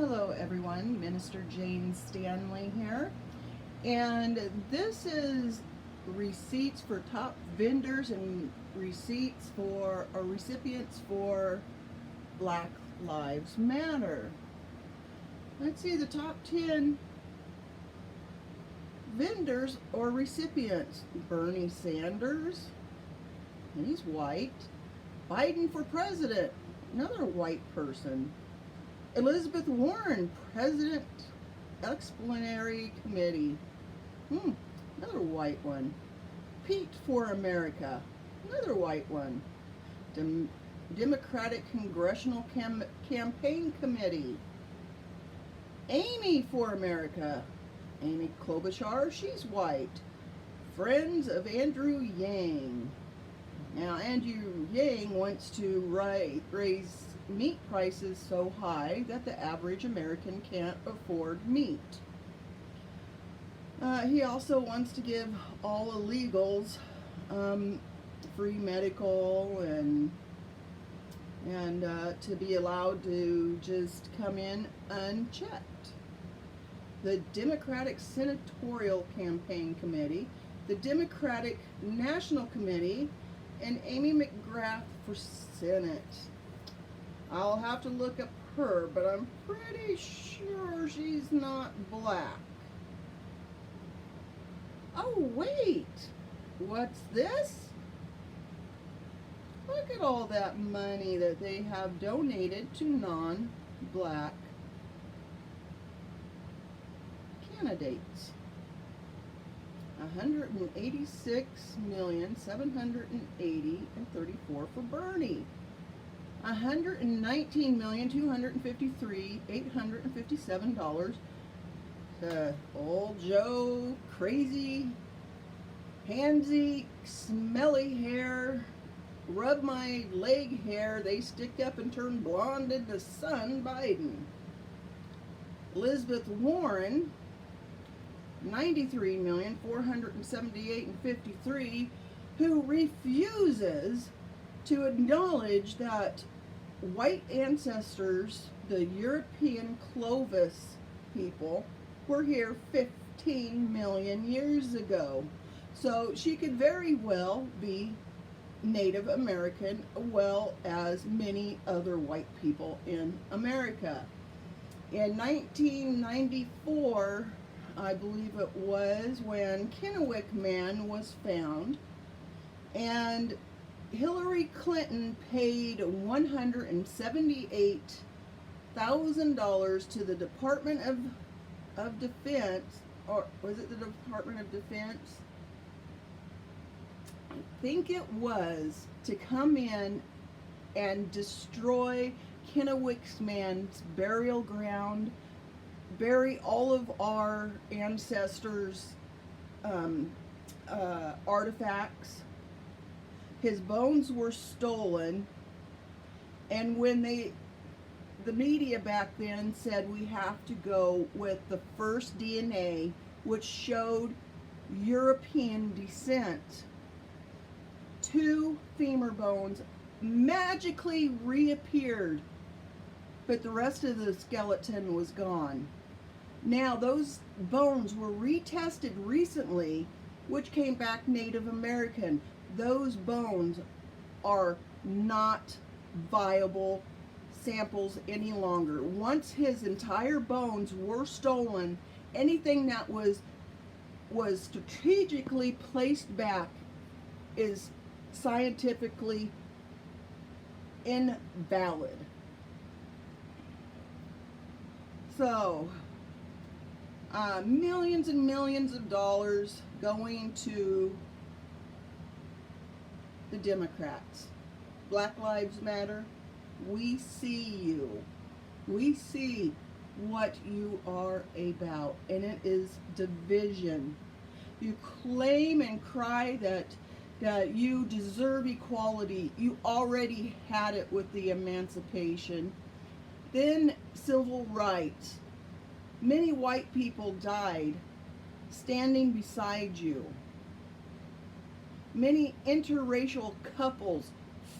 Hello everyone, Minister Jane Stanley here, and this is receipts for top vendors and receipts for or recipients for Black Lives Matter. Let's see the top 10 vendors or recipients. Bernie Sanders, he's white. Biden for president, another white person. Elizabeth Warren, President Explanatory Committee. Another white one. Pete for America, another white one. Democratic Congressional Campaign Committee. Amy for America. Amy Klobuchar, she's white. Friends of Andrew Yang. Now, Andrew Yang wants to raise meat prices so high that the average American can't afford meat. He also wants to give all illegals free medical and to be allowed to just come in unchecked. The Democratic Senatorial Campaign Committee, the Democratic National Committee, and Amy McGrath for Senate. I'll have to look up her, but I'm pretty sure she's not black. Oh, wait. What's this? Look at all that money that they have donated to non-black candidates. $186,780,034 for Bernie. $119,253,857 to old Joe, crazy, handsy, smelly hair, rub my leg hair, they stick up and turn blonde in the sun, Biden. Elizabeth Warren, $93,478,053, who refuses to acknowledge that white ancestors, the European Clovis people, were here 15 million years ago. So she could very well be Native American, well as many other white people in America. In 1994, I believe it was, when Kennewick Man was found, and Hillary Clinton paid $178,000 to the Department of Defense, or was it the Department of Defense? I think it was, to come in and destroy Kennewick Man's burial ground, bury all of our ancestors' artifacts. His bones were stolen, and when the media back then said we have to go with the first DNA, which showed European descent, 2 femur bones magically reappeared, but the rest of the skeleton was gone. Now, those bones were retested recently, which came back Native American. Those bones are not viable samples any longer. Once his entire bones were stolen, anything that was strategically placed back is scientifically invalid. So, millions and millions of dollars going to the Democrats. Black Lives Matter, we see you. We see what you are about, and it is division. You claim and cry that you deserve equality. You already had it with the emancipation. Then civil rights. Many white people died standing beside you. Many interracial couples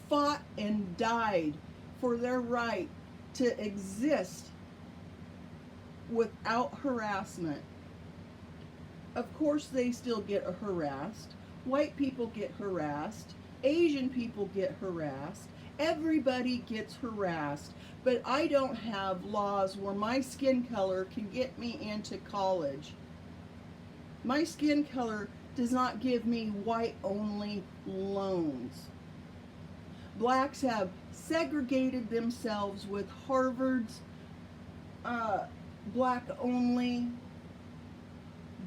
fought and died for their right to exist without harassment. Of course, they still get harassed. White people get harassed. Asian people get harassed. Everybody gets harassed. But I don't have laws where my skin color can get me into college. My skin color does not give me white-only loans. Blacks have segregated themselves with Harvard's black-only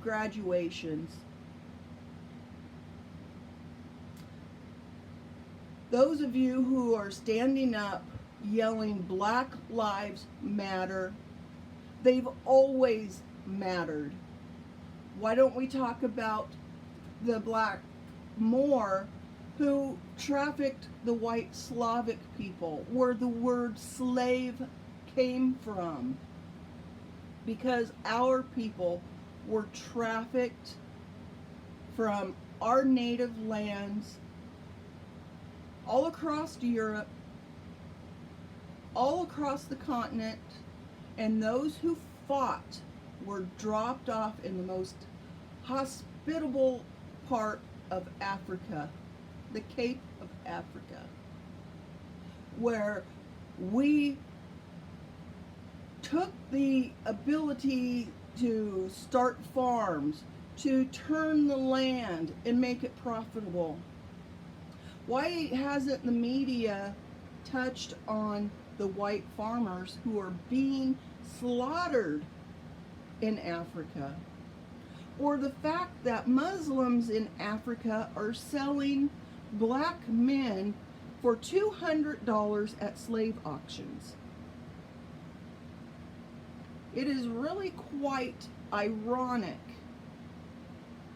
graduations. Those of you who are standing up yelling Black Lives Matter, they've always mattered. Why don't we talk about the black Moor who trafficked the white Slavic people, where the word slave came from? Because our people were trafficked from our native lands all across Europe, all across the continent, and those who fought were dropped off in the most hospitable part of Africa, the Cape of Africa, where we took the ability to start farms, to turn the land and make it profitable. Why hasn't the media touched on the white farmers who are being slaughtered in Africa? Or the fact that Muslims in Africa are selling black men for $200 at slave auctions? It is really quite ironic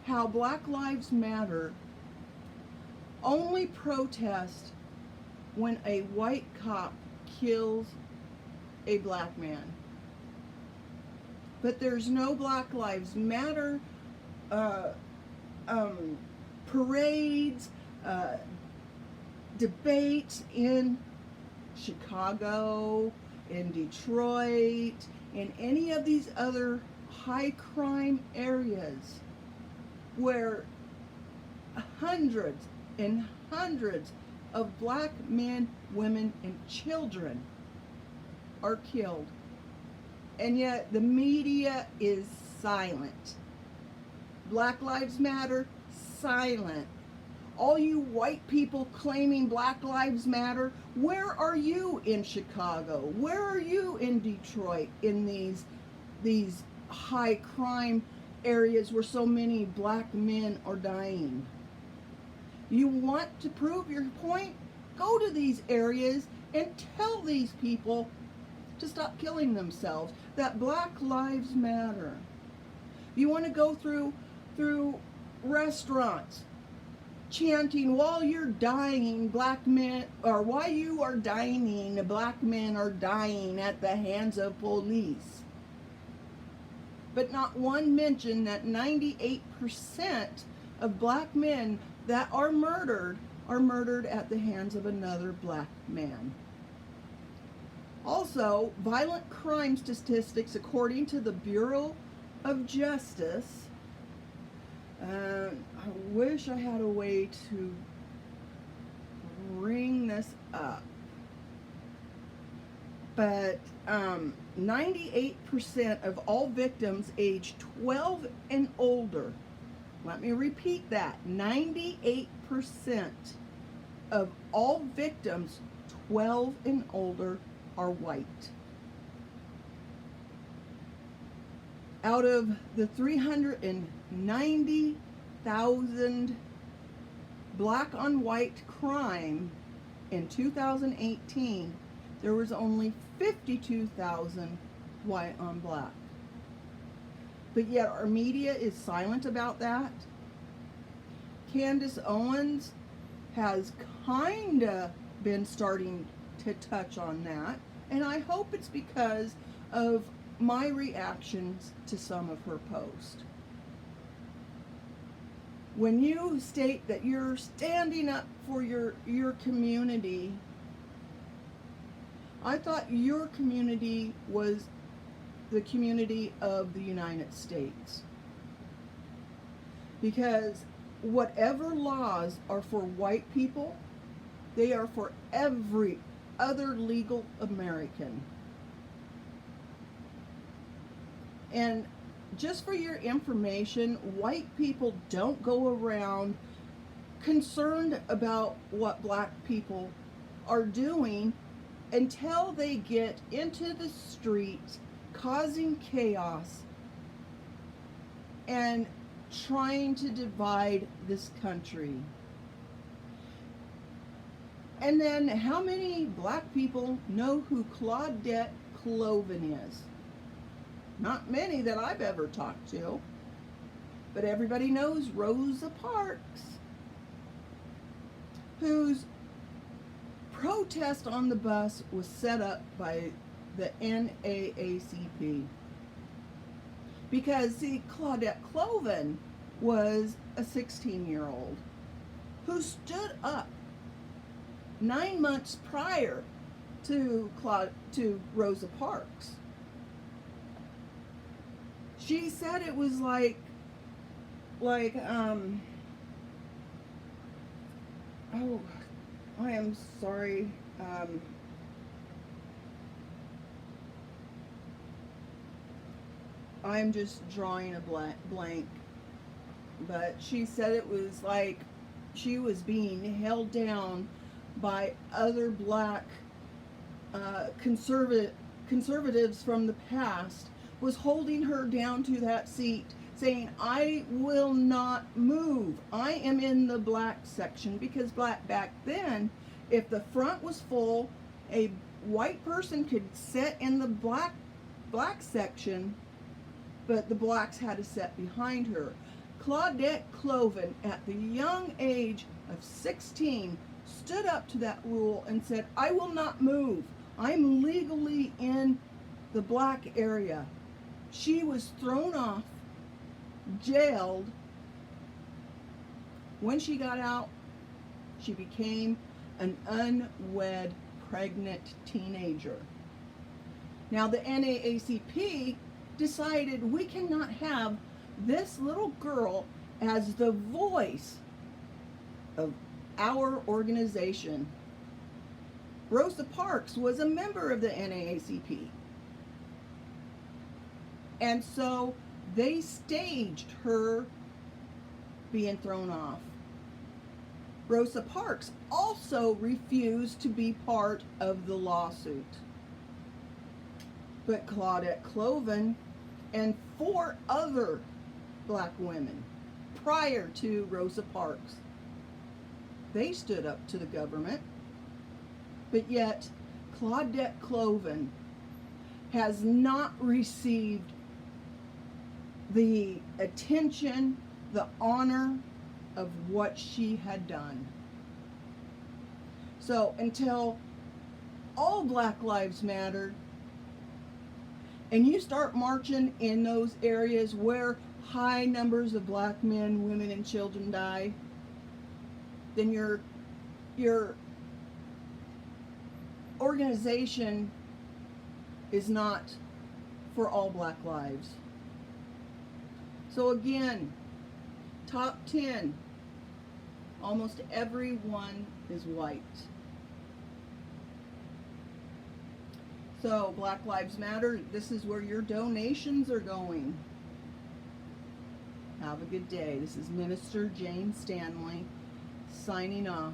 how Black Lives Matter only protest when a white cop kills a black man. But there's no Black Lives Matter parades, debates in Chicago, in Detroit, in any of these other high crime areas where hundreds and hundreds of black men, women, and children are killed. And yet the media is silent. Black Lives Matter, silent. All you white people claiming Black Lives Matter, where are you in Chicago? Where are you in Detroit, in these high crime areas where so many black men are dying? You want to prove your point? Go to these areas and tell these people to stop killing themselves, that Black Lives Matter. You want to go through restaurants chanting, while you're dying, black men, or while you are dining, black men are dying at the hands of police. But not one mention that 98% of black men that are murdered at the hands of another black man. Also, violent crime statistics, according to the Bureau of Justice, I wish I had a way to bring this up, but 98% of all victims age 12 and older, let me repeat that, 98% of all victims 12 and older are white. Out of the 390,000 black on white crime in 2018, there was only 52,000 white on black. But yet our media is silent about that. Candace Owens has kinda been starting to touch on that, and I hope it's because of my reactions to some of her posts. When you state that you're standing up for your community, I thought your community was the community of the United States. Because whatever laws are for white people, they are for every other legal American. And just for your information, white people don't go around concerned about what black people are doing until they get into the streets causing chaos and trying to divide this country. And then how many black people know who Claudette Colvin is? Not many that I've ever talked to, but everybody knows Rosa Parks, whose protest on the bus was set up by the NAACP. Because, see, Claudette Colvin was a 16-year-old who stood up 9 months prior to Rosa Parks. She said it was oh, I am sorry. I'm just drawing a blank. But she said it was like she was being held down by other black conservatives from the past, was holding her down to that seat, saying, I will not move. I am in the black section, because back then, if the front was full, a white person could sit in the black section, but the blacks had to sit behind her. Claudette Colvin, at the young age of 16, stood up to that rule and said, I will not move. I'm legally in the black area. She was thrown off, jailed. When she got out, she became an unwed, pregnant teenager. Now the NAACP decided we cannot have this little girl as the voice of our organization. Rosa Parks was a member of the NAACP. And so they staged her being thrown off. Rosa Parks also refused to be part of the lawsuit. But Claudette Colvin and 4 other black women prior to Rosa Parks, they stood up to the government. But yet Claudette Colvin has not received the attention, the honor of what she had done. So until all Black Lives Matter, and you start marching in those areas where high numbers of black men, women, and children die, then your organization is not for all black lives. So again, top 10, almost everyone is white. So Black Lives Matter, this is where your donations are going. Have a good day. This is Minister Jane Stanley signing off.